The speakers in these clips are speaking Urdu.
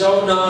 14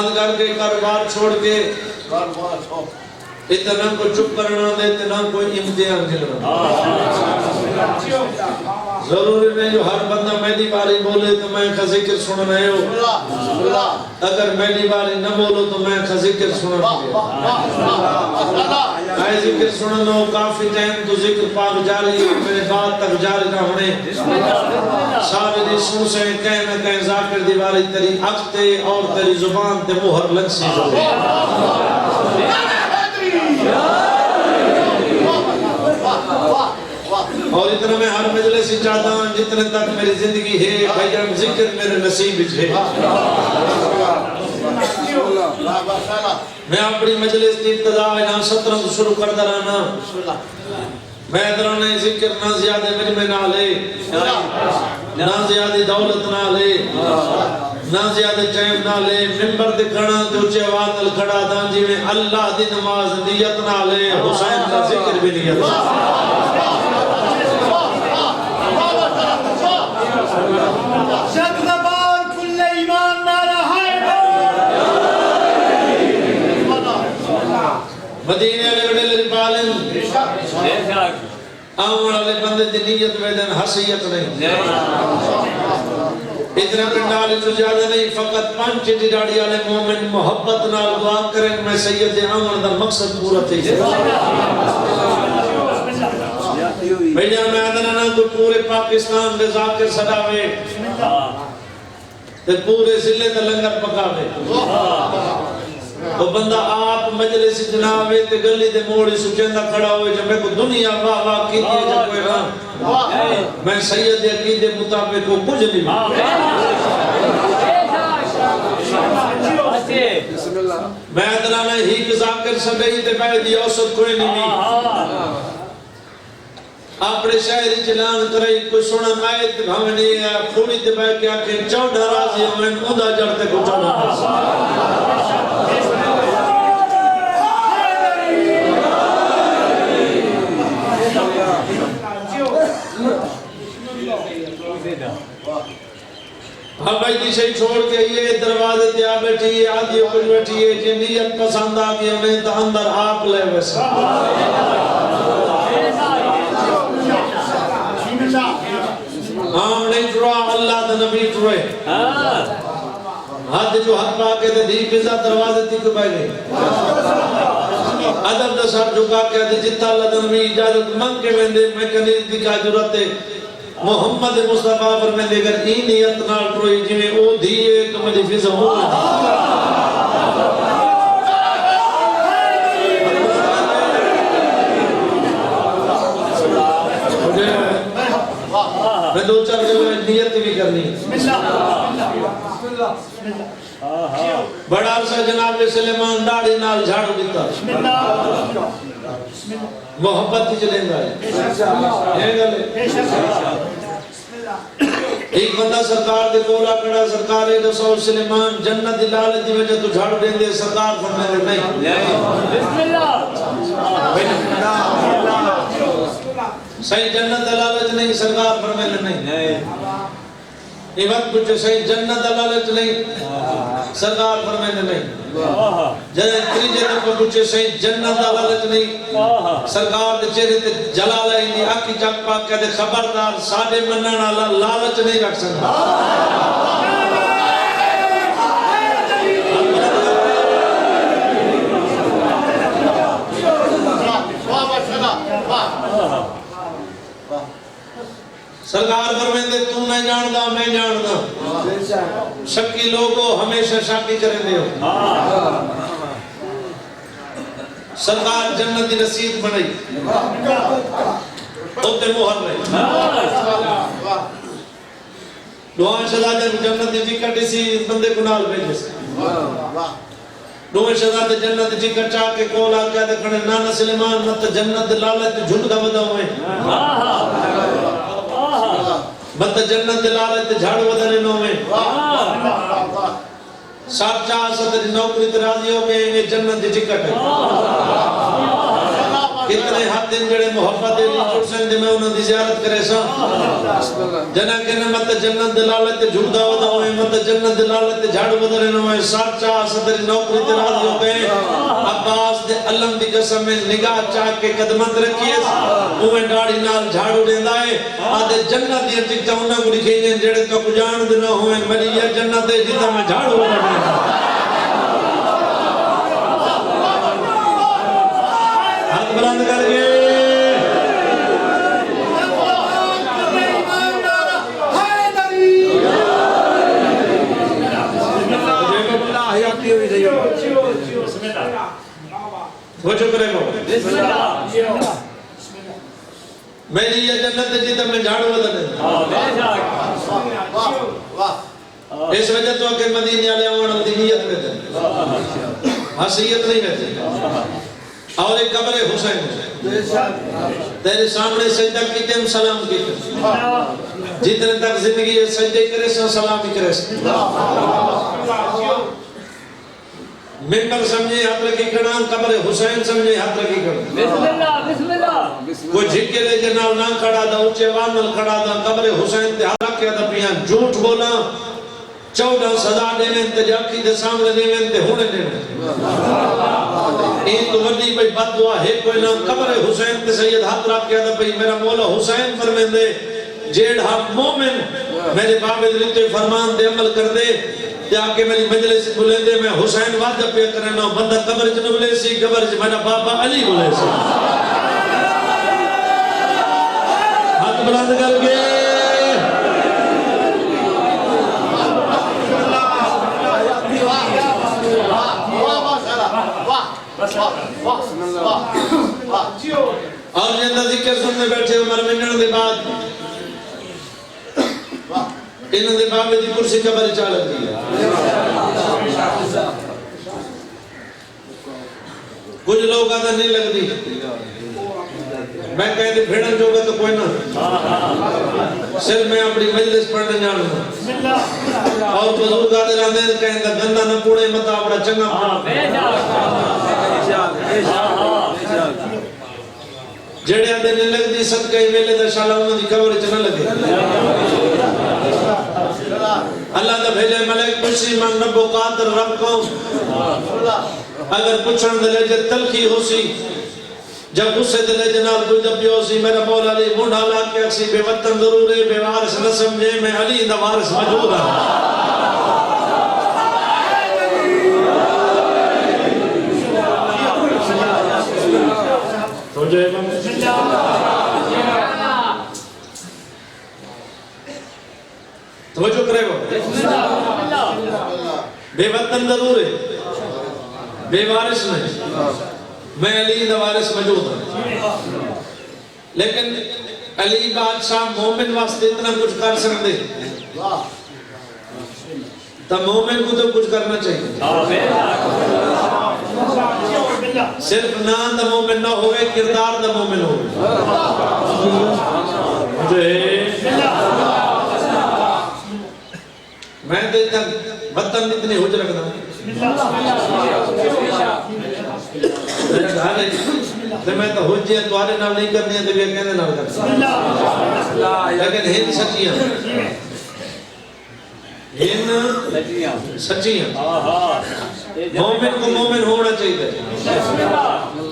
بند کر کے کاروبار چھوڑ کے اتنا کو چپ کرنا دے اتنا کوئی امتحان کھلنا ضروری نہیں جو ہر بندہ میری باری بولے تو میں کا ذکر سن رہے ہو اگر میری باری نہ بولو تو میں کا ذکر سن رہے آئے ذکر سن لو کافی ٹائم تو ذکر پاک جاری ہے میرے بعد تک جاری نہ ہونے سابری سن سے کہیں نہ کہیں ذاکر دیواری تیری اکھتے اور تیری زبان تے مہر لگ سی ہوئے اور اتنا میں ہر مجلس سے چاہتا ہوں جتنے تک میری زندگی ہے بھائیان ذکر میرے نصیب ہے میں اپنی مجلس کی ابتدا یہاں 17 شروع کر درانا میں درانا ذکر نہ زیادہ مجمع نہ لے نہ زیادہ دولت نہ لے نہ زیادہ ٹائم نہ لے منبر دکھنا تو اچھے آواز کھڑا تھا جی میں اللہ دی نماز نیت نہ لے حسین کا ذکر بھی نیت شکربار کل ایمان نارا مدینے علیہ وڈے لری پالن آمن علیہ بندے دی نیت ویدن حسیت نہیں اتنا پنڈال جو زیادہ نہیں فقط 5 چٹی ڈاڑی والے مومن محبت نال دعا کریں میں سید آمن دا مقصد پورا تھی بھئیہ میں آدھنا تو پورے پاکستان دے ذاکر صداوے تے پورے ضلع تے لنگر پکاوے تو بندہ آپ مجلس جناوے تے گلی دے موڑی سچندہ کھڑا ہوئے جب میں کو دنیا واہ واہ کی دیئے جب کوئی رہا میں سید عقیدے مطابق کو کچھ نہیں میں ادرانا ہی کہ ذاکر سنگئی تے بیعی دی اوسط کوئی نہیں اپنے شہری چلان کرائی کوئی سنن آیت بھامنی ہے پھوڑی تے بیعی کیا کہ 14 رازی ہمیں مدہ جڑتے کو 14 رازی ہم بھائی دی شہی چھوڑ کے یہ دروازے دیا بیٹھی ہے آدھی اوپر بیٹھی ہے جی نیت پسند آگی ہمیں تو اندر آپ لے ویسا ہم نہیں جڑا اللہ دا نبی جڑے حد جو حد پاکے دے دی فضا دروازے تھی کو بھائی گئی ادب دا سر جھکا کے دے جتا اللہ دا نبی اجازت منگ کے میں کنیز دی کا جرت ہے محمد مصطفیٰ پر میں لے کر این نیت نال پروئی جی میں او دیئے کہ مجھے فضا ہو میں دو چار جگہ نیت بھی کرنی بڑا عرصہ جناب سلیمان داڑھی نال جھاڑو دیتا محبت ہی چلیں گا ایک بندہ سرکار دے کولا کڑا سرکار رسول سلیمان جنت دلالت دی وجہ تو جھاڑو دیں دے سرکار فرمائے نہیں صحیح جنت دلالت نہیں سرکار فرمائے نہیں یہ وقت کچھ صحیح جنت دلالت نہیں سرکار فرمائے نہیں تریجے دفعہ کچھ صحیح جنت دلالت نہیں سرکار دے چہرے تے جلالہ ہی نہیں آکی چک پاک کہتے خبردار ساڑھے منن اللہ لالچ نہیں رکھ سکتا سرکار فرمائے تم نہیں جاندہ میں جاندہ شکی لوگوں ہمیشہ شاکی کریں دے ہو سرکار جنت دی رسید بنائی ہوتے مہر رہے دعا شہزادے جنت دی ٹکٹ اسی بندے کو نال بھیجے سے دوے شہزادے جنت دی ٹکٹ چاہ کے کولا کیا دیکھنے نانا سلیمان مت جنت لالت جھنڈ دا بدا ہوئے مت جنت دلالت جھاڑ ودنے نو میں ساتھ چاہ ساتھ نوکری ترازی ہو گئے یہ جنت دی ٹکٹ ہے کتنے ہاتھ دن جڑے محبت دے لی چڑسن دے میں انہوں دی زیارت کرے سا جنہ کے نمت جنت دلالت جھڑدا ہودا ہوئے مت جنت دلالت جھاڑ بدرے نوائے ساتھ چاہ صدر نوکری تراضی ہو گئے عباس دے علم دی قسم میں نگاہ چاہ کے قدمت رکھیے اوہ ڈاڑی نال جھاڑو دیندہ ہے آدھے جنت دیا ٹک چاہونا کو لکھیں جن جڑے تو کجان دے نہ ہوئے میری یہ جنت دے جیتا میں جھاڑو دیندہ ہاتھ بلند کر گئے وہ چک رہے گو میری یہ جنت جیتا میں جھاڑو بدلے اس وجہ تو کہ مدینے والے آوان دینیت میں تھے حسیت نہیں میں تھے اور ایک قبر حسین تیرے سامنے سجدہ کی تیم سلام کی جتنے تک زندگی یہ سجدے کرے سن سلامی کرے سن ممبر سمجھے ہاتھ رکھی کھڑان قبر حسین سمجھے ہاتھ رکھی کھڑان بسم اللہ بسم اللہ کوئی جھکے لے جنال نہ کھڑا دا اچھے وانل کھڑا دا قبر حسین تے ہاتھ رکھیا دا پیان جھوٹ بولا 14 سزا دینے تے جاکی دے سامنے دینے تے ہونے دینے این تو وڈی بھئی بد دعا ہے کوئی نہ قبر حسین تے سید ہاتھ رکھیا دا بھئی میرا مولا حسین فرمین دے جیڑا مومن میرے بابے دلیتے فرمان دے عمل کر دے یا کہ میری مجلس بلے دے میں حسین وعدہ پہ کرنا بندہ قبر جنو بلے سی قبر جنو میرا بابا علی بلے سی ہاتھ بلند کر گئے اور جنہ ذکر سننے بیٹھے عمر منن دے بعد انہوں نے بابے دی کرسی قبر چالت دیا کچھ لوگ آدھا نہیں لگ دی میں کہتے بھیڑن جو گا تو کوئی نہ صرف میں اپنی مجلس پڑھنے جانوں اور بزرگ آدھے رہنے کہیں دا گندہ نہ پوڑے مطا اپنا چنگا جڑے آدھے نہیں لگ دی صدقہ ہی ویلے دا شاءاللہ انہوں دی قبر چنہ لگے اللہ دا بھیجے ملک پوچھی من رب و قادر رب کو اگر پوچھن دلے جے تلخی ہو سی جب غصے دلے جنال کوئی جب بھی ہو سی میرا مولا علی مونڈا لا کے اکسی بے وطن ضرور ہے بے وارث نہ سمجھے میں علی دا وارث موجود ہوں تو جائے توجہ کرے گا بے وطن ضرور ہے بے وارث نہیں میں علی دا وارث موجود ہوں لیکن علی بادشاہ مومن واسطے اتنا کچھ کر سکتے تو مومن کو تو کچھ کرنا چاہیے صرف نام دا مومن نہ ہوئے کردار دا مومن ہوئے میں دیتا وطن اتنے حج رکھتا ہوں میں تو حج ہیں توارے نام نہیں کرنی ہیں تو بھی کہنے نام کرتا لیکن ہند سچیاں ہند سچیاں مومن کو مومن ہونا چاہیے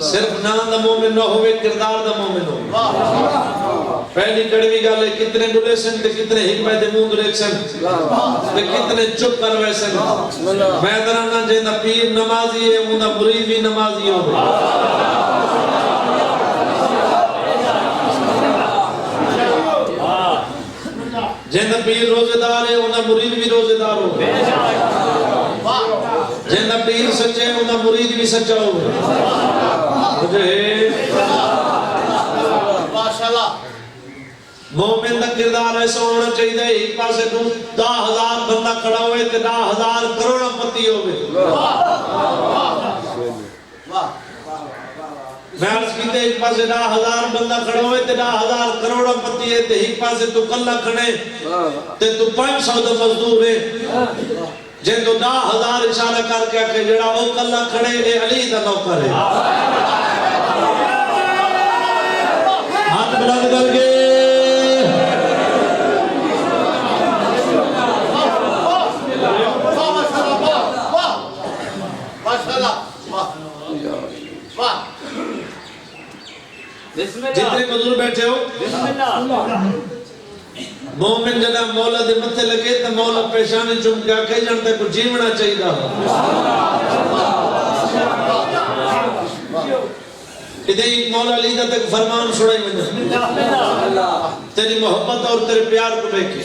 صرف نام دا مومن نہ ہوئے کردار دا مومن ہو پہلی کڑوی گالے کتنے گلے سن تے کتنے حکمت موند ریک سن تے کتنے چپ کروے سن میں درانا جینا پیر نمازی ہے اونا مرید بھی نمازی ہو جینا پیر روزے دار ہے اونا مرید بھی روزے دار ہو جینا پیر سچے ہے اونا مرید بھی سچا ہو مجھے مومن دا کردار ایسا ہونا چاہیے ایک پاسے تو 10,000 بندہ کھڑا ہوئے تے 10,000 کروڑا پتی ہوئے میں عرض کیتے ایک پاسے 10,000 بندہ کھڑا ہوئے تے 10,000 کروڑا پتی ہے تے ایک پاسے تو کلہ کھڑے تے تو 500 دا مزدور ہے جن تو 10,000 اشارہ کر کے کہ جڑا وہ کلہ کھڑے اے علی دا نوکر ہے بلند کر کے بسم اللہ جتنے حضور بیٹھے ہو بسم اللہ مومن جنا مولا دے متھے لگے تو مولا پیشانی چم کے آکھے جانتے کو جیونا چاہیے ہو ادھے ایک مولا لیدہ تک فرمان سڑائی میں تیری محبت اور تیرے پیار کو دیکھے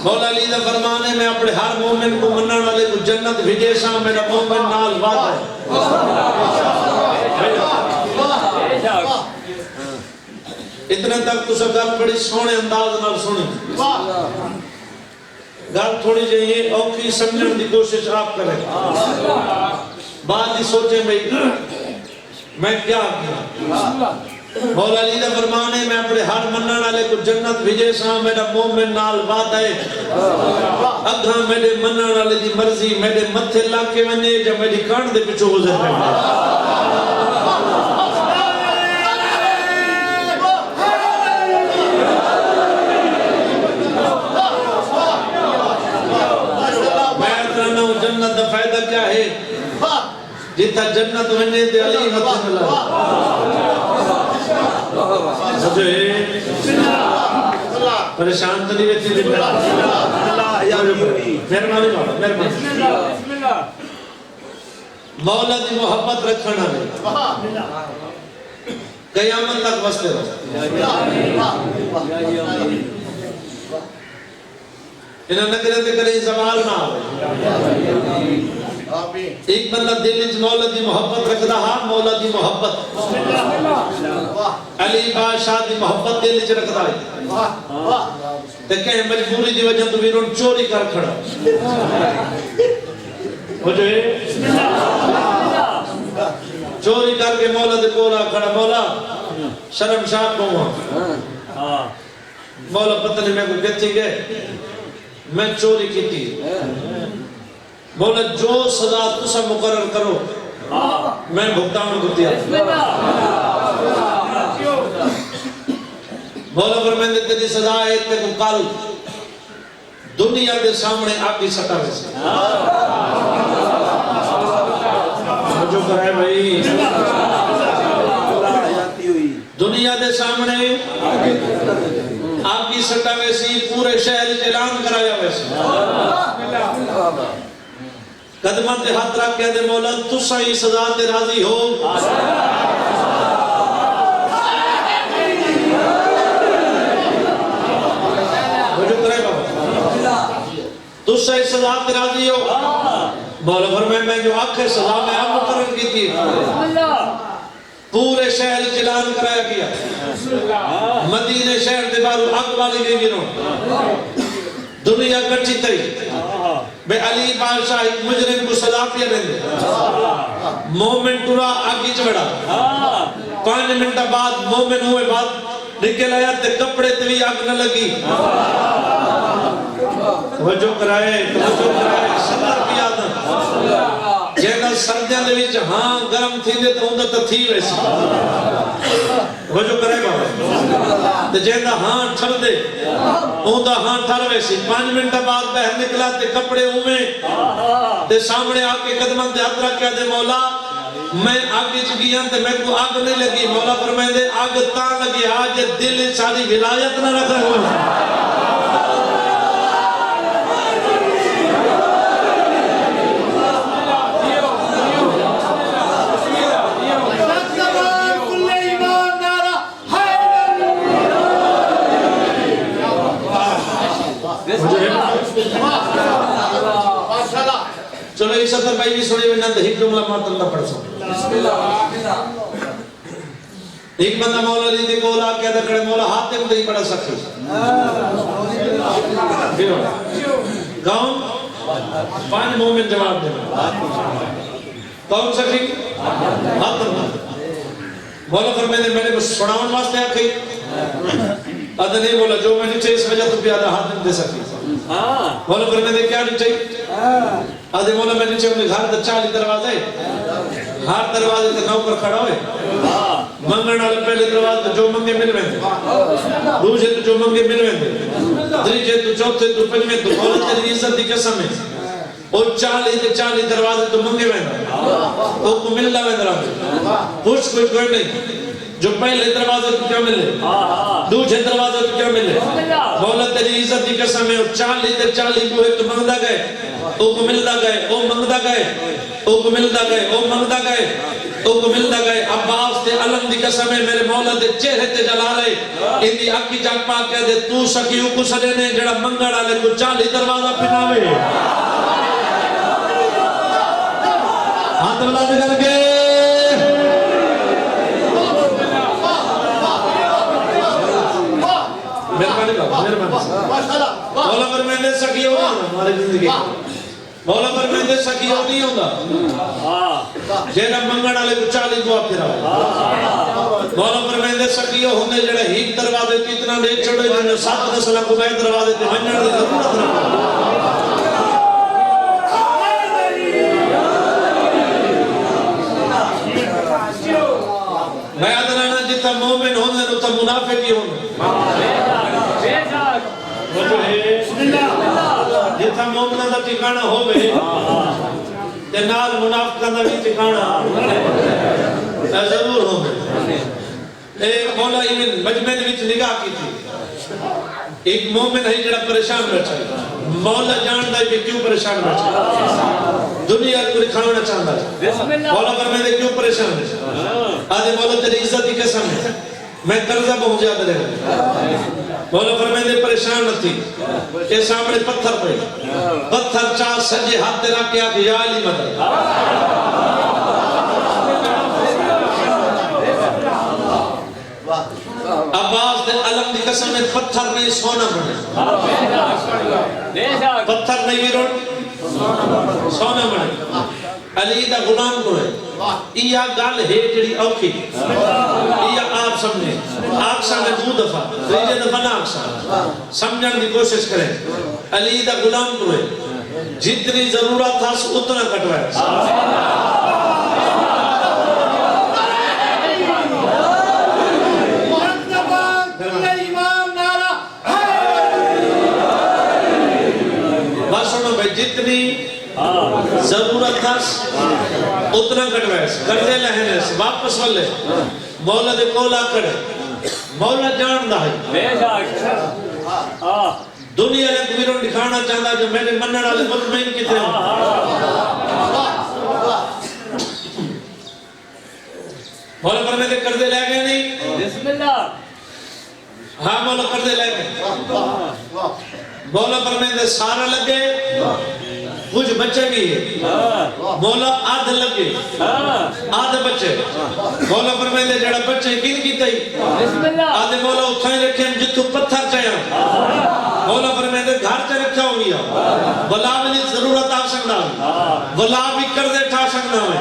مولا لیدہ فرمان ہے میں اپنے ہر مومن کو منن والے کو جنت بھیجے سا میرا مومن نال بات ہے اتنے تک تو سب گل بڑی سونے انداز نال سنی گل تھوڑی جائیے اوکھی سمجھن دی کوشش آپ کریں بعد ہی سوچیں بھئی میں کیا کیا مولا علی دا فرمان ہے میں اپنے ہر منن والے کو جنت بھیجے سا میرا مومن نال وعدہ ہے اگاں میرے منن والے دی مرضی میرے متھے لا کے ونے یا میری کان دے پچھو گزر پے جنت دا فائدہ کیا ہے جتا جنت ونے تے علی مت ملا سجے پریشان تو نہیں ویسی مہربانی مولا مولا دی محبت رکھنا ہے قیامت تک واسطے رہو انہاں نگرے تے کرے زوال نہ آوے ایک بندہ دل وچ مولا دی محبت رکھدا ہا مولا دی محبت علی بادشاہ دی محبت دل وچ رکھدا ہے تے کہ مجبوری دی وجہ تو ویرون چوری کر کھڑا ہو جائے چوری کر کے مولا دے کول آ کھڑا مولا شرمشار کو مولا پتہ نہیں میں کو کتھی گئے میں چوری کی تھی مولا جو سزا تسا مقرر کرو میں بھگتان کو دیا مولا فرمائے تیری سزا ہے تے کو کل دنیا دے سامنے آگی سٹا ویسے جو کرائے بھائی دنیا دے سامنے آپ کی سٹا ویسی پورے شہر اعلان کرایا ویسی قدمات دے ہاتھ رکھ کے دے مولا تسا ہی سزا تے راضی ہو تسا ہی سزا تے راضی ہو مولا فرمائے میں جو آنکھیں سزا میں آپ مقرر کی تھی پورے شہر اعلان کرایا گیا مدینہ شہر دے بارو آگ والی گئی گنو دنیا کٹھی تھی بے علی بادشاہ ایک مجرم کو سزا پیا دیں مومن ٹورا آگی چڑھا 5 منٹ بعد مومن ہوئے بعد نکل آیا تے کپڑے توی آگ نہ لگی توجہ کرائے صبر بھی آدم جینا سردیاں دے وچ ہاں گرم تھی دے تو اندر تو تھی ویسی توجہ کرائے بابا تے جینا ہاں ٹھر دے اندر ہاں ٹھر ویسی 5 منٹ بعد بہر نکلا تے کپڑے ہوئے تے سامنے آکے قدمان دے ہاتھ رکھ کے دے مولا میں آگے چکیاں تے میں کو آگ نہیں لگی مولا فرمائے دے آگ تاں لگی آج دل ساری ولایت نہ رکھا ہوا چلو اس اثر بھائی بھی سوڑی بنا تو ایک جملہ مات اللہ پڑھ سکتا ایک بندہ مولا لی دے کولا کیا دکڑے مولا ہاتھ دے کو نہیں پڑھا سکتے کون 5 مومن جواب دے کون سکھی ہاتھ مولا فرمائے میں نے کو سڑاون واسطے آکھئی آدھا نہیں بولا جو میں نیچے اس وجہ تو پیادہ ہاتھ نہیں دے سکتی مولا فرمائے کیا نیچے آدھے مولا میں نیچے انہیں گھر دا 40 دروازے ہر دروازے تے نوکر کھڑا ہوئے منگن والے پہلے دروازے تے جو منگے مل ویندے دوسرے تے جو منگے مل ویندے تیجے تے چوتھے تے پنجویں تے مولا تیری عزت دی قسم ہے او 40 دروازے تے منگے ویندا او کو ملدا ویندا پوچھ کوئی نہیں جو پہلے دروازے تے کیا ملے دوسرے دروازے تے کیا ملے مولا تیری عزت دی قسم ہے 40 بوئے تے منگدا گئے او کو ملدا گئے او منگدا گئے او کو ملدا گئے او منگدا گئے او کو ملدا گئے عباس تے علم دی قسم ہے میرے مولا دے چہرے تے جلال ہے ان دی اکھی جگ پا کے دے تو سکیو کو سجے نے جڑا منگڑ والے کو 40 دروازہ پھناوے ہاتھ بلند کر کے مولا فرمائندے سکیو ہمارے زندگی مولا فرمائندے سکیو نہیں ہوگا جیڑا منگن والے کو 40 دعا پھراؤ مولا فرمائندے سکیو ہوندے جڑا ایک دروازے تے اتنا دے چھوڑے جن 7 نسلاں کو میں دروازے تے ونجن دی ضرورت نہ میں ادرانا جتا مومن ہوندے نو تے منافق ہی ہوندے جتا مومنہ دا ٹھکانہ ہوئے تے نال منافقہ دا بھی ٹھکانہ ضرور ہوئے مولا ایمن مجمع دے وچ نگاہ کی تھی ایک مومن ہے جڑا پریشان بیٹھا ہے مولا جاندا ہے کہ کیوں پریشان بیٹھا ہے دنیا کو دکھانا چاہتا ہے مولا فرمائے کیوں پریشان ہے آدھے مولا تیری عزت کی قسم ہے میں قرضہ بہت زیادہ رہا مولا فرمائے پریشان نہ تھی کہ سامنے پتھر پہ پتھر چاہ سجے ہاتھ دے رکھ کے آکے یا علی مدد عباس دے علم دی قسم میں پتھر نہیں سونا بنے پتھر نہیں ویرون سونا بنے علی دا غلام کو ہے یہ گال ہے جڑی اوکھی یہ آپ سمجھیں آکسا میں 2 دفعہ تیجے دفعہ نہ آکسا سمجھن دی کوشش کریں علی دا غلام کو ہے جتنی ضرورت تھا اتنا کٹوائے جتنی ضرورت تھا اتنا کٹوائے کرتے لہنے سے واپس والے مولا دے کولا کڑے مولا جان دا ہے دنیا نے کوئیروں دکھانا چاہتا جو میرے منن والے مطمئن کتنے ہوں مولا فرمائے دے کردے لے گئے نہیں بسم اللہ ہاں مولا کردے لے گئے مولا فرمائے دے سارا لگے کچھ بچے بھی ہے مولا آدھ لگے آدھ بچے مولا فرمائے دے جڑا بچے کن کی تائی آدھے مولا اتھائیں رکھیں جتو پتھر چاہیاں مولا فرمائے دے گھر چاہ رکھا ہو گیا بلا ملی ضرورت آ سکنا ہوئی بلا بھی کردے ٹھا سکنا ہوئی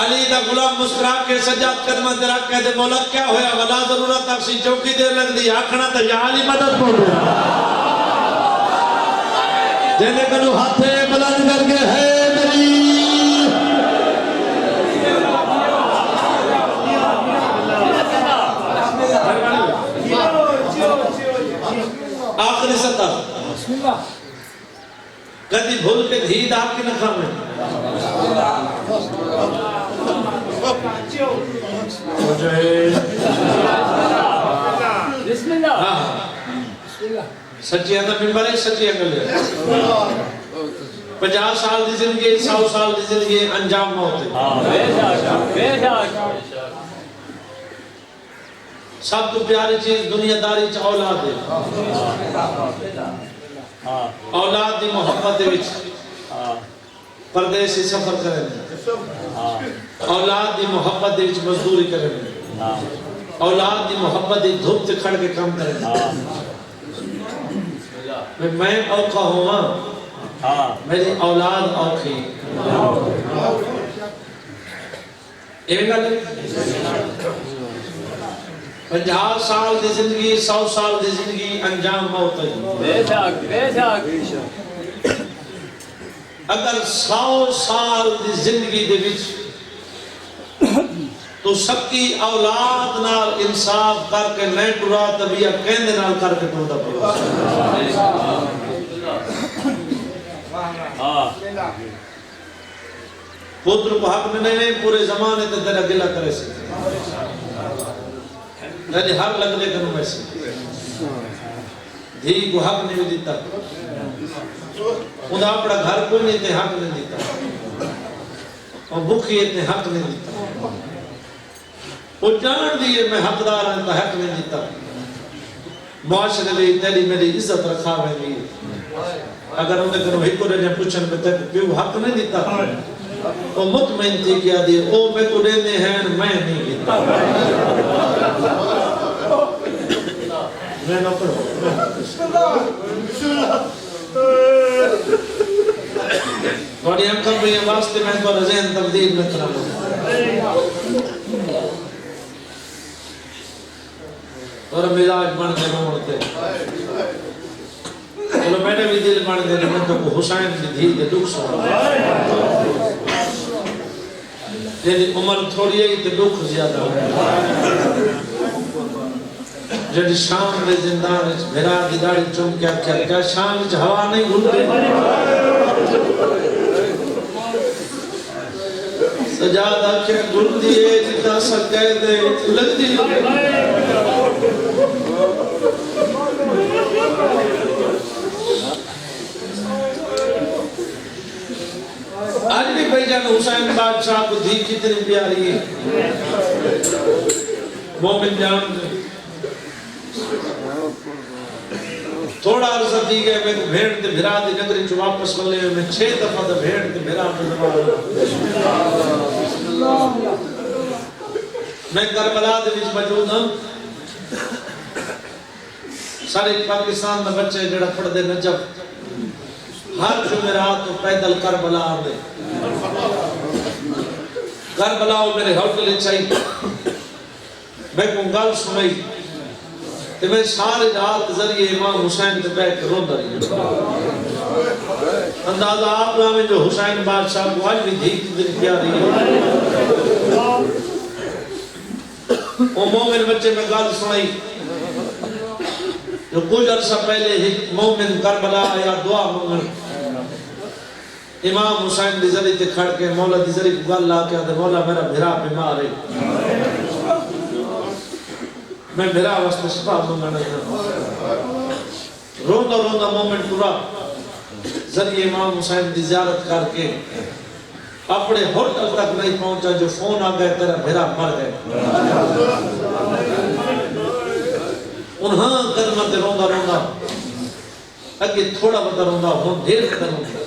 علی دا غلام مسکرا کے سجاد قدمہ دے رکھ کہتے مولا کیا ہویا بلا ضرورت آپ سی چوکی دیر لگ دی آکھنا تا یا علی مدد پڑھ دیا جنہیں کنو ہاتھے بلند کر کے ہے میری آخری سطح کدی بھول کے دھید آپ کی نہ کھامیں بسم اللہ سچی ہے ممبر ہے سچی ہے 50 سال دی زندگی 100 سال دی زندگی انجام موت ہے سب تو پیاری چیز دنیا داری چاہ اولاد ہے اولاد دی محبت دے وچ پردیسی سفر کریں اولاد دی محبت دے وچ مزدوری کریں اولاد دی محبت دی دھوپ تے کھڑ کے کام کریں میں اوکھا ہوا میری اولاد اوکھی ایک گل 50 سال دی زندگی 100 سال دی زندگی انجام موت ہے اگر 100 سال دی زندگی دے وچ تو سب کی اولاد نال انصاف کر کے نہیں ٹرا تبیا کہندے نال کر کے ٹردا پیا پتر کو حق نہیں پورے زمانے تے تیرا گلہ کرے سے یعنی ہر لگنے کنو ویسے دھی کو حق نہیں دیتا خدا اپنا گھر کو نہیں تے حق نہیں دیتا اور بھوکی اتنے حق نہیں دیتا وہ جان دیئے میں حقدار ہیں تو حق نہیں دیتا معاشرے لئے تیری میری عزت رکھا ہوئے گئی اگر انہیں کنو ہی کو رہنے پوچھن پہ تک کیوں حق نہیں دیتا وہ مطمئن تھی کیا دیئے او میں کو دینے ہیں میں نہیں دیتا میں نہ پڑھو بڑی ہم کم بھی واسطے میں تو رضین تبدیل میں طرح اور مزاج بن کے روڑتے چلو میں نے بھی دل بن کے میں تو حسین بھی دھی کے دکھ سو لیکن عمر تھوڑی ہے کہ دکھ زیادہ ہو جب شام میں زندان میرا دیداری چم کیا شام میں ہوا نہیں گھلتے سجادہ کیا گھل دیئے جتا سکے دے لگ دی آج بھی بھائی جان حسین بادشاہ کو دھی کتنی پیاری ہے مومن جان تھوڑا عرصہ دی گئے میں بھیڑ تے بھرا دی نگری چو واپس ملے میں 6 دفعہ تے بھیڑ تے بھرا میں کربلا دے وچ موجود ہوں سارے پاکستان میں بچے جڑا پڑھ دے نجف ہر جمعرات تو پیدل کربلا آدھے کربلا میرے ہوٹل چاہیے میں کو گل سنائی کہ میں سارے رات ذریعے امام حسین کے بیٹھ کے روندہ رہی اندازہ آپ میں جو حسین بادشاہ کو آج بھی دھی کی دن کیا رہی ہے وہ مومن بچے میں گل سنائی جو کچھ عرصہ پہلے ہی مومن کربلا یا دعا مومن امام حسین دی ذریعے تے کھڑ کے مولا دی ذریعے کو گل لا کے آدھے مولا میرا بھرا بیمار ہے میں میرا واسطے شفا منگانا روندہ روندہ مومنٹ پورا ذریعے امام حسین دی زیارت کر کے اپنے ہوٹل تک نہیں پہنچا جو فون آ گئے تیرا بھیرا مر گئے انہاں قدمت روندہ روندہ اگے تھوڑا بتا روندہ ہون دیر بتا روندہ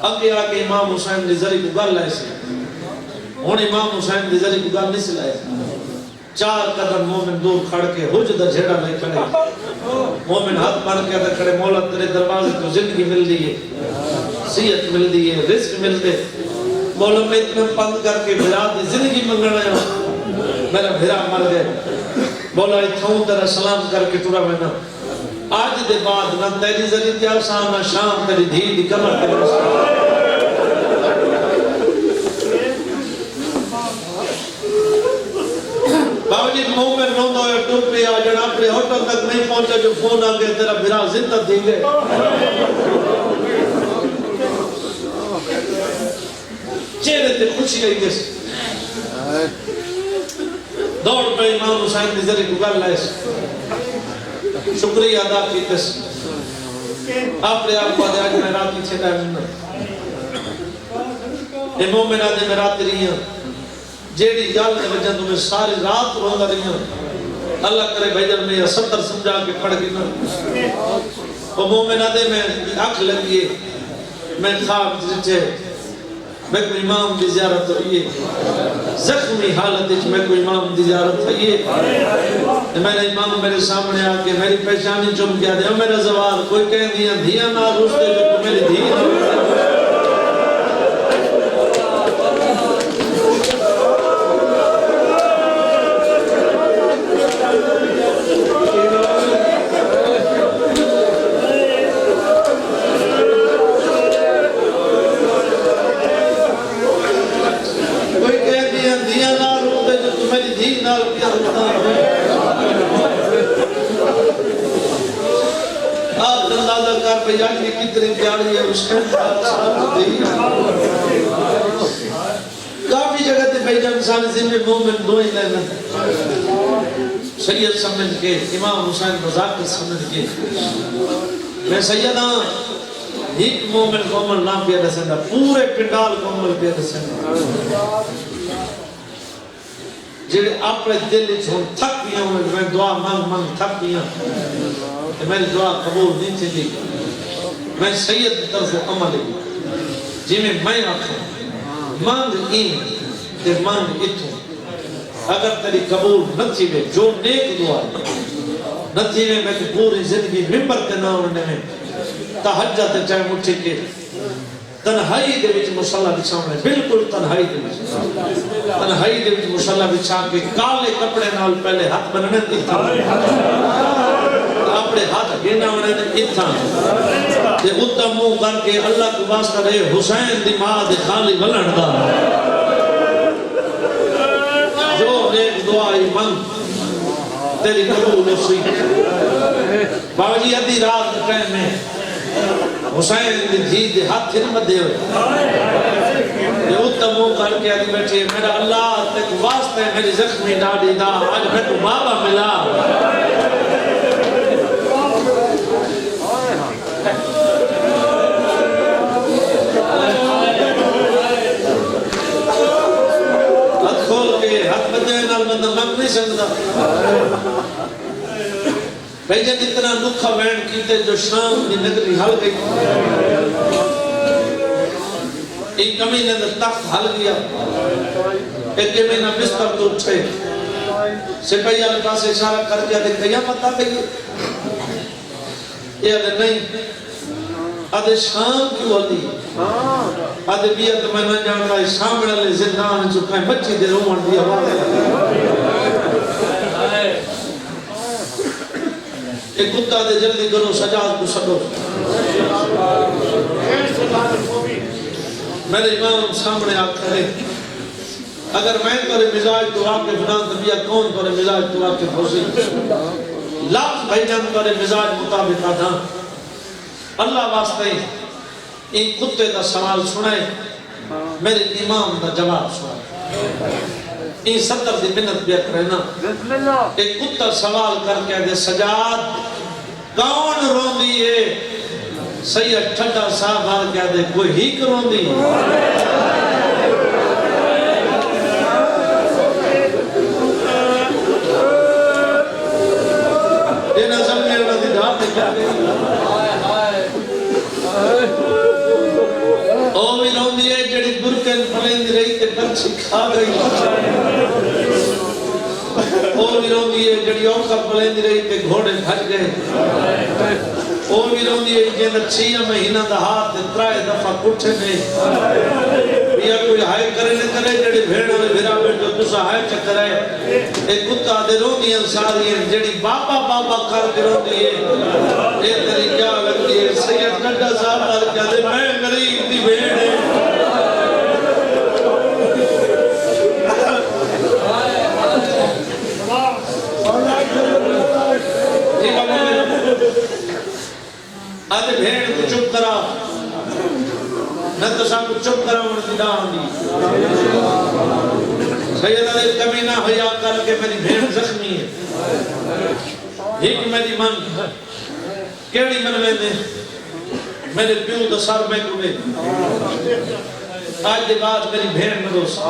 اگے آکے امام حسین دی ذریعے کو گل لائے سے ہون امام حسین دی ذریعے کو گل نہیں سے لائے 4 قدم مومن دور کھڑ کے حجدہ جھڑا نہیں کھڑے مومن ہاتھ مار کے آدھا کھڑے مولا تیرے دروازے تو زندگی مل دیئے صحت مل دیئے رزق مل دے مولا میں اتنا پند کر کے بھرا دی زندگی منگنا ہے میرا بھرا مر گئے مولا اتھاؤں تیرا سلام کر کے ٹورا میں آج دے بعد نہ تیری ذریعے تیار سان نہ شام تیری دھی دی کمر تیرے رسول بابا جی مومن روندہ ہوئے ٹوپ پہ آ جڑا اپنے ہوٹل تک نہیں پہنچا جو فون آ گئے تیرا بھرا زندہ دی گئے چہرے تے خوشی آئی گئے دوڑ پہ امام حسین دی ذریعے کو گل لائے شکریہ ادا کی تس آپ نے آپ کو آدھے آج میں راتی چھے ٹائم اے مومن آدھے میں راتی رہی ہوں جیڑی گل نے وجہ تمہیں ساری رات روندہ رہی ہوں اللہ کرے بھیجن میں یہ 70 سمجھا کے پڑھ گئی نا وہ مومن آدھے میں آنکھ لگیے میں خواب جسے میں کوئی امام دی زیارت ہوئیے زخمی حالت میں کوئی امام دی زیارت ہوئیے میرے امام میرے سامنے آکے میری پیشانی چم کیا دے میرا زوال کوئی کہہ دیا دھیا نہ روشتے جو تو میری دھی نہ کر پہ جا کے کتنی پیاری ہے حسین کافی جگہ تے بھائی جان انسان زندگی مومن دو ہی لینا سید سمجھ کے امام حسین مذاق سمجھ کے میں سیدہ ایک مومن کومل نام پیا دسنگا پورے پنڈال کومل پیا دسنگا جڑے اپنے دل چھوڑ تھک پیا ہوں میں دعا مانگ تھک پیا میری دعا قبول نہیں تھی دی میں سید طرف عمل جی میں آکھوں مانگ این تے مانگ اتھوں اگر تیری قبول نہ تھی میں جو نیک دعا نہ تھی میں پوری زندگی ممبر کرنا ہونے میں تہجد چاہے مٹھی کے تنہائی دے وچ مصلی بچھاؤنے بالکل تنہائی دے وچ مصلی بچھا کے کالے کپڑے نال پہلے ہاتھ بننے تیتھا اپنے ہاتھ گینا ہونے تیتھا تے اتھا منہ کر کے اللہ کو واسطہ رہے حسین دی ماں دے خالی بلن دا جو نیک دعائی مانگ تیری قبول اسی بابا جی ادھی رات ٹائم میں حسین دی دھی دے ہاتھ ہن مدے ہوئے یہ اتمو کر کے آدھی بیٹھے میرا اللہ تک واسطہ ہے میری زخمی ڈاڑی دا آج میں تو بابا ملا ہاتھ کھول کے ہاتھ مدے نال بندہ مانگ نہیں سکتا بھائی جب اتنا نکھا وین کیتے جو شام کی نگری حل گئی ایک کمینے در تخت حل گیا ایک کمینے بستر تو اٹھے سپاہی اللہ پاس اشارہ کر کے آدھے قیامت آ گئی یہ آدھے نہیں آدھے شام کیوں آدھی آدھے بیا تو میں نہ جانتا ہے شام میں زندان چکا ہے بچی دے رومن دیا باتیں ایک کتا دے جلدی کرو سجاد کو سکو میرے امام سامنے آکھا ہے اگر میں تورے مزاج تو واقف نہ دبیا کون تورے مزاج تو واقف ہو سی لفظ بھائی جان تورے مزاج مطابق آدھا اللہ واسطے ان کتے دا سوال سنائے میرے امام دا جواب سنائے این صدر دی منت بیت رہنا ایک کتا سوال کر کے دے سجاد کون رون دیئے سید ٹھٹا صاحب آل کیا دے کوئی ہی کرون دی یہ نظم میں انہوں نے دھاپ نے کیا گئی او بھی رون دیئے جڑی برکن پلند رہی تے پنچھی کھا گئی اور بھی رون دیئے جڑی اوکھا پلند رہی تے گھوڑے بھج گئے اور بھی رون دیئے جن 6 مہینہ دا ہاتھ ترائے دفعہ کٹھے میں یا کوئی ہائے کرے نہ کرے جڑی بھیڑا میں بھیرا بیٹھ جو تسا ہائے چکر ہے ایک کتا دے رون دیئے انساری ہیں جڑی بابا بابا کر کے رون دیئے ایک طریقہ لگتی ہے سید کٹا صاحب آل کیا دے میں غریب دی بھیڑ ہے آدھے بھیڑ کو چپ کرا نہ تو صاحب کو چپ کرا ورنی ڈاؤں دی سید علیہ کمینہ حیاء کر کے میری بھیڑ زخمی ہے ایک میری من کیڑی من میں نے میرے پیو دا سر میں کو میں آج دے بعد میری بھیڑ میں دوست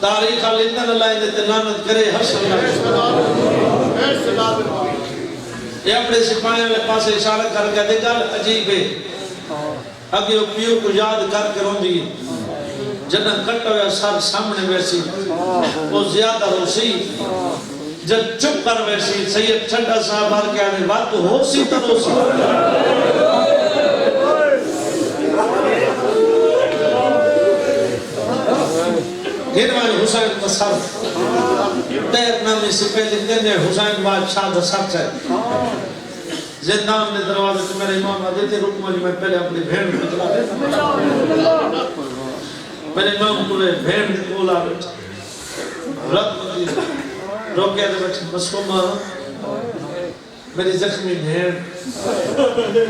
تاریخ اللہ اللہ نے لعنت کرے حسن یہ اپنے سپاہیوں کے پاس اشارہ کر کے دے گل عجیب ہے اگے وہ پیو کو یاد کر کے رون دی جنہ کٹ ہویا سر سامنے ویسی وہ زیادہ روسی جب چپ کر ویسی سید ٹھنڈا صاحب آر کے آنے بات تو ہو سی تو ہو سی گھنوان حسین مصر تیر نامی سپے لکھتے ہیں حسین بادشاہ دا سچ ہے زندان نے دروازے تو میرے امام آدھے تھے رکمہ جی میں پہلے اپنی بھیڑ کو چلا دیتا میرے امام پورے بھیڑ کو لا بیٹھا رب روکے دے بیٹھے مسکومہ میری زخمی بہن،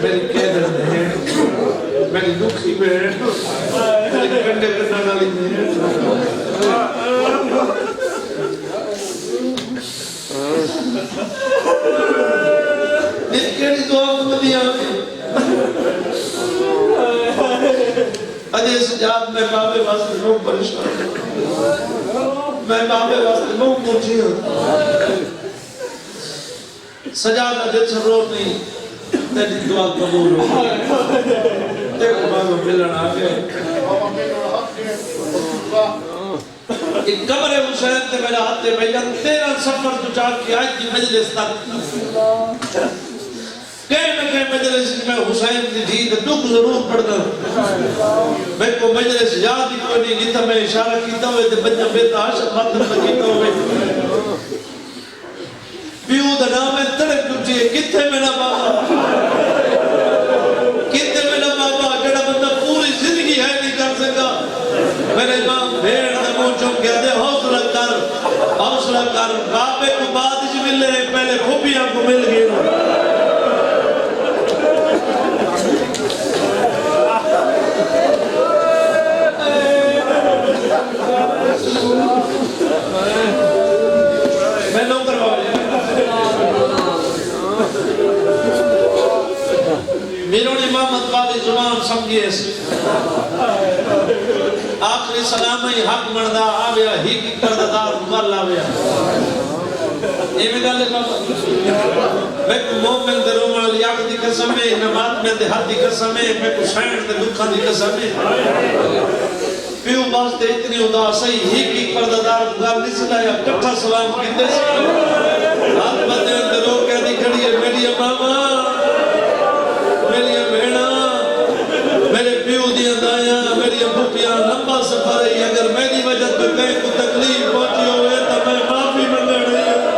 میری قیدر بہن، میری دکھی بہن، میری کنڈے کرنا والی بہن، اس کیڑی دعا مدی آگئی اجے سجاد میں بابے واسطے نو پریشان میں بابے واسطے نو پوچھی ہوں سجاد اجے چھرو نہیں تیری دعا قبول ہو دیکھ بابا ملن آگئے ایک قبر حسین تے میرا ہاتھ بھیا 13 سفر تو چاہ کی آج کی مجلس تک کہیں نہ کہیں مجلس میں حسین کی دھی دکھ ضرور پڑتا میں کو مجلس یاد ہی کوئی نہیں جیتا میں اشارہ کیتا ہوئے تے بچہ بیتا عاشق ماتر میں کیتا ہوئے پیو دا نام ہے تڑک ٹوٹی ہے کتھے میرا بابا کتھے میرا بابا جڑا بندہ پوری زندگی ہے نہیں کر سکا میرے امام بھیڑ دا منہ چوم گیا دے حوصلہ کر بابے کو بعد ہی ملے پہلے پھوپیاں کو مل گئے میں نوکر بابا میروں نے امامت والی زبان سمجھیے آخری سلامی حق مردہ آویا ہی کی کرددار مال آویا یہ میں گالے بابا میں کو مومن دے رومال یاک دی قسم ہے نمات میں دے حد دی قسم ہے میں کو شائن دے دکھا دی قسم ہے پیو باستے اتنی اداس ہے ہی کی کرددار مال نہیں سلایا کٹھا سلام کی دے ہاتھ بدے دے رو کہہ دی کھڑی ہے میری امامہ میری بہنا میرے پیو دیا دایا میری بھوپیاں لمبا سفر ہے اگر میری وجہ تو کہیں کو تکلیف پہنچی ہوئے تو میں معافی منگا رہی ہوں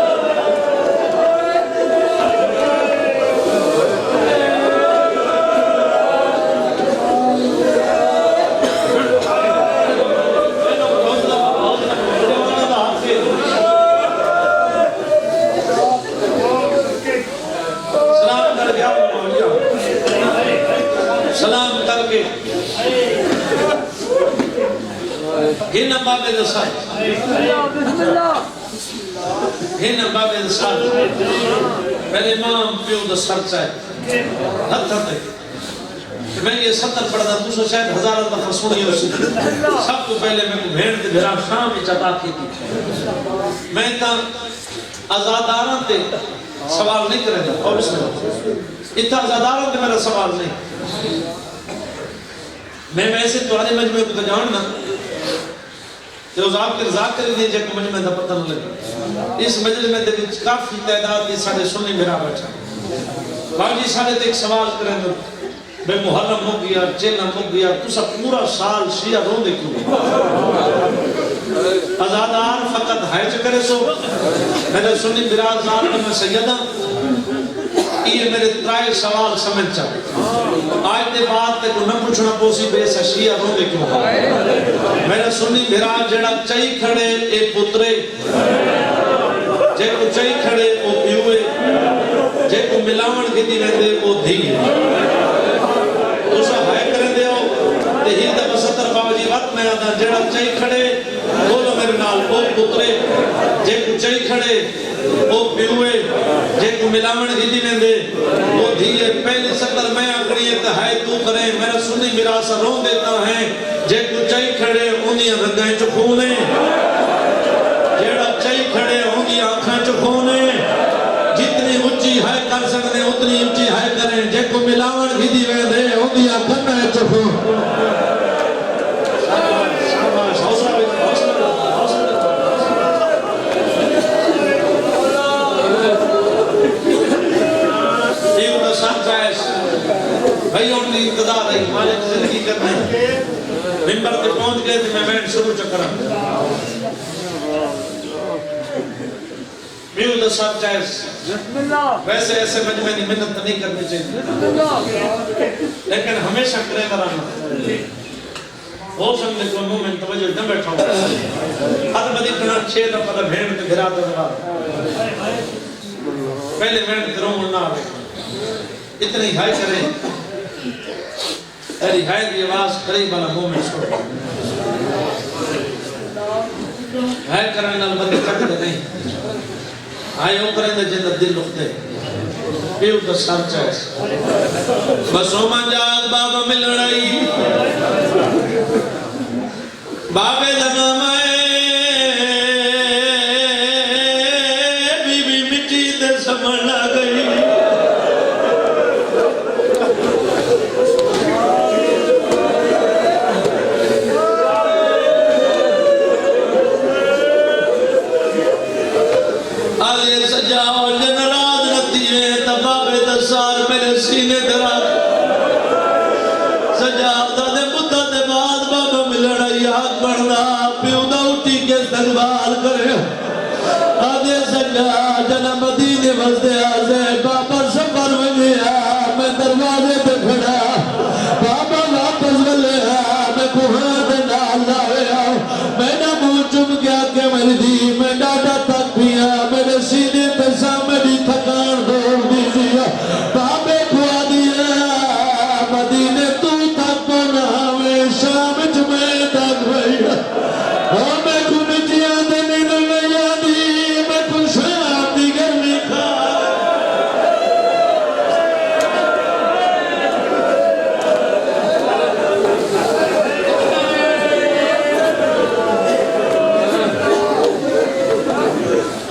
سلام کر کے ہن بابے دسال ہن بابے دسال میرے امام پیو دسال چاہے ہتھ ہتھ میں یہ 70 پڑھتا تو شاید ہزارہ دفعہ سنی ہو سکتی سب کو پہلے میں کو بھیڑ دے بھیرا شام ہی چتا کی تھی میں تا آزاداران تے سوال نہیں کرے گا اور اس میں اتنا آزاداران تے میرا سوال نہیں میں ایسے تمہارے مجمع کو جاننا کہ اس آپ کے رضا کر دیئے جے کو مجمع دا پتہ نہ لگے اس مجلس میں دیکھ کافی تعداد دی ساڑھے سنی میرا بیٹھا باجی ساڑھے تے ایک سوال کریں گے بے محرم ہو گیا چیلم ہو گیا تو سب پورا سال شیعہ رو دے کیوں ازادار فقط حیج کرے سو میرے سنی برادران میں سیدہ یہ میرے ترائے سوال سمجھ چاہے آج دے بعد تے کو نہ پوچھنا پوسی بے سے شیعہ رو دے کیوں میرے سنی براد جڑا چاہی کھڑے اے پترے جے کو چاہی کھڑے او پیوے جے کو ملاون کی دی رہے او دھی تو سا ہائے کریں دے ہو تے ہی دے بستر باوجی وقت میں آدھا جڑا چاہی کھڑے بولو میرے نال او پترے جے کو چاہی کھڑے او پیوے جے کو ملاون کی دی رہے او دھیے پہلی سطر میں آکڑی ہے ہائے تو کریں میرا سنی میرا سا رو دیتا ہے جے کو چاہی کھڑے انہی رگائیں چکھونے جیڑا چاہی کھڑے انہی آنکھیں چکھونے جتنی اچھی ہے کر سکتے اتنی اچھی ہے کریں جے کو ملاون ہی دی وے دے انہی آنکھیں چکھو بھائی ان کی انتظار رہی مالک زندگی کرنے ممبر تے پہنچ گئے تھے میں بینڈ شروع چکرہ میو دا صاحب چاہے ویسے ایسے مجمع نہیں منت نہیں کرنی چاہیے لیکن ہمیشہ کرے مرانا ہو سکتے کوئی مومن توجہ نہ بیٹھا ہوں حد بدی کنا 6 دفعہ بھیڑ تے گھرا دے پہلے میں دروں نہ آوے اتنی ہائی کریں تیری ہائی دی آواز قریب والا منہ میں چھوڑ ہائی کرنے نال بندے کٹتے نہیں ہائی او کریں دے جن دل لکھتے پیو دا سر چاہے بس او من جاد بابا میں لڑائی بابے دا نام آئے بی بی مٹی دے سمن آ گئی آلے سجاؤ جنراد نتیجے تبابے دسار میرے سینے درا سجاؤ دے مدہ دے بعد بابا ملڑا یاد بڑھنا پیو دا اٹھی کے استقبال کرے آدھے سجاؤ جنہ مدینے وزدے آزے بابا سفر وجیا میں دروازے پہ کھڑا بابا واپس ملے میں کوہاں دے نال لاوے میں نہ منہ چم گیا کہ میری دی میں ڈاٹا تک پیا میرے سینے پہ سامنے تھکان دوڑ دیجیا بابے کھوا دیا مدینے تو تک بنا ہوئے شام میں تک بھیا اور میں کنجیاں دے نیل لیا دی میں کن شام دی گرمی کھا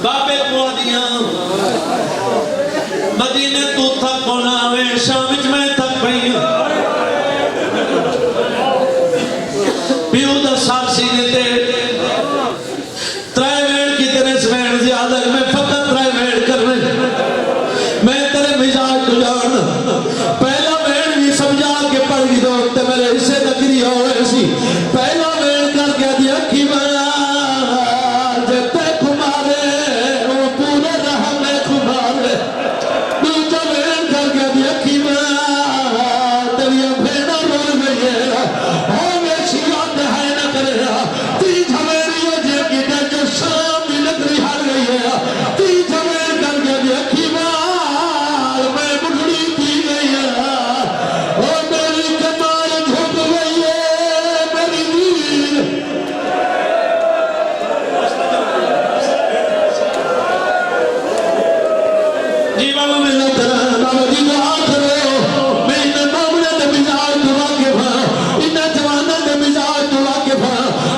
بابے کھوا دیا مدینے تو تھک ہونا ہوئے شام میں تک بھیا پیو دا سار سینے تے ترائے ویڑ کی تیرے سویڑ زیادہ میں فقط ترائے ویڑ کرنے میں تیرے مزاج تو جان پہلا ویڑ بھی سمجھا کے پڑھ گی دوتے میرے حصے تکری ہوئے سی پہلا ویڑ کر کے دیا کی بنا جتے کمارے وہ پورے رہا میں کمارے دوچہ ویڑ کر کے دیا کی بنا تیریا بھیڑا روڑ گئی ہے ہوئے شیعات ہے نہ کرے تیج ہمیری وجہ کی دے جو شام بھی لکری ہر گئی ہے تیج ہمیں کر کے دیا کی بار میں بڑھڑی تھی گئی ہے اور میری کمار جھوٹ گئی ہے میری دیر جی بابا میں نہ کرا بابا جی دعا کرو میں انہیں بابنے دے مزاج دعا کے بھا انہیں جوانا دے مزاج دعا کے بھا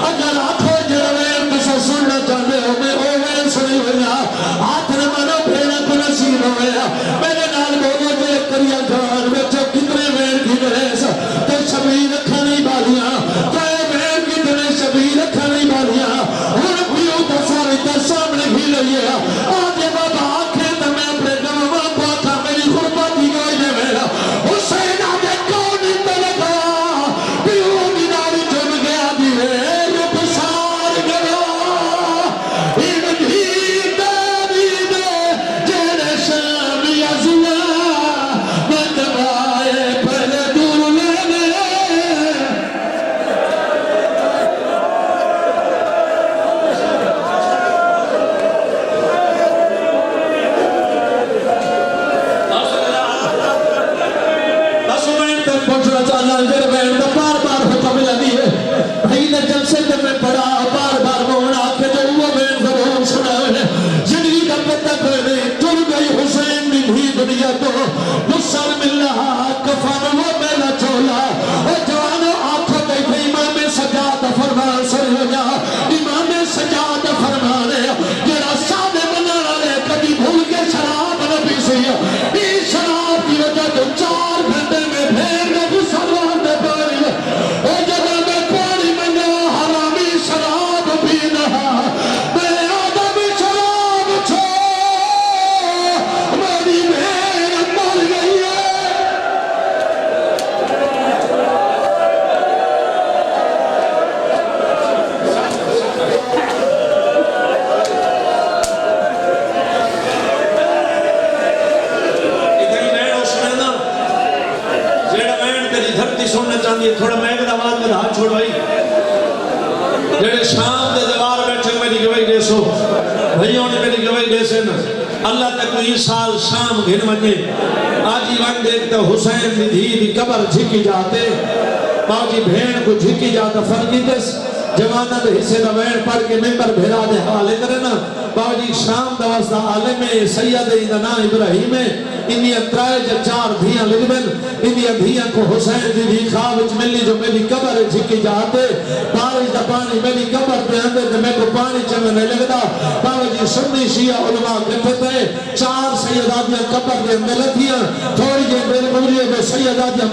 اگر آنکھوں جڑویں کسا سننا چاہنے ہو میں اوے سنی ہویا ہاتھ نہ مانو بھیڑا کو نصیب ہویا میرے نال بولو جے کریا جان میں جو کتنے ویر کی بریس تو شبیر رکھا نہیں بالیاں تو ویر کی بریس شبیر رکھا نہیں بالیاں اور پیو دساری در سامنے بھی لئیے آجے بابا آنکھیں تو میں اپنے گماں کو تھا میری خربہ کی گوئی دے میرا حسین آجے کون انتلقا پیو دیناری چن گیا دیئے رب سار گیا ان دھیر داری دے جیرے شامی ازلا میں دبائے پہلے دور لینے بس میں تک پہنچنا چاہنا جڑے بین دا بار بار حکم لگی ہے بھائی نے جلسے تے میں پڑھا بار بار مونا کہ جو وہ بین ضرور سنا ہے زندگی کا پتہ کوئی نہیں تر گئی حسین بھی بھی دنیا تو مصر مل رہا کفن وہ میلا چولا اور جوانو آنکھوں گئی امام سجاد فرمان سر ہو جا امام سجاد فرمان ہے جڑا سادے بنانا لے کبھی بھول کے شراب نہ پی سی اس شراب کی وجہ تو 4 گھنٹے میں بھیر میں گسلوان دے پاری او جگہ میں پاری منگا حرامی شراب پی رہا میں آدم شراب چھو میری بھیر مر گئی ہے اتنی بین اس میں نا جیڑا بین تیری دھرتی سننا چاہتی ہے تھوڑا میگد آواز میں ہاتھ چھوڑوائی جیڑے شام دے دوار بیٹھے میری گواہی دے سو بھائیوں نے میری گواہی دے سے نا اللہ تک کوئی سال شام گھن مجھے آجی ون دیکھتا حسین دی دھی دی قبر جھکی جاتے باجی بھین کو جھکی جاتا فرقی دس جوانہ دے حصے دا وین پڑھ کے ممبر بھیرا دے حوالے کرے نا باجی شام دوازدہ عالم سید ایدنا ابراہیم انہی اترائے جا چار دھیاں لگبن انہی دھیاں کو حسین دی دی خواب ملی جو میری قبر جھکی جاتے بارش دا پانی میری قبر پہ اندر دے میں کو پانی چمنے لگتا باجی سنی شیعہ علماء کہتے تھے چار سیدادیاں قبر دے اندر لتھیاں تھوڑی جے میرے مجھے دے سیدادیاں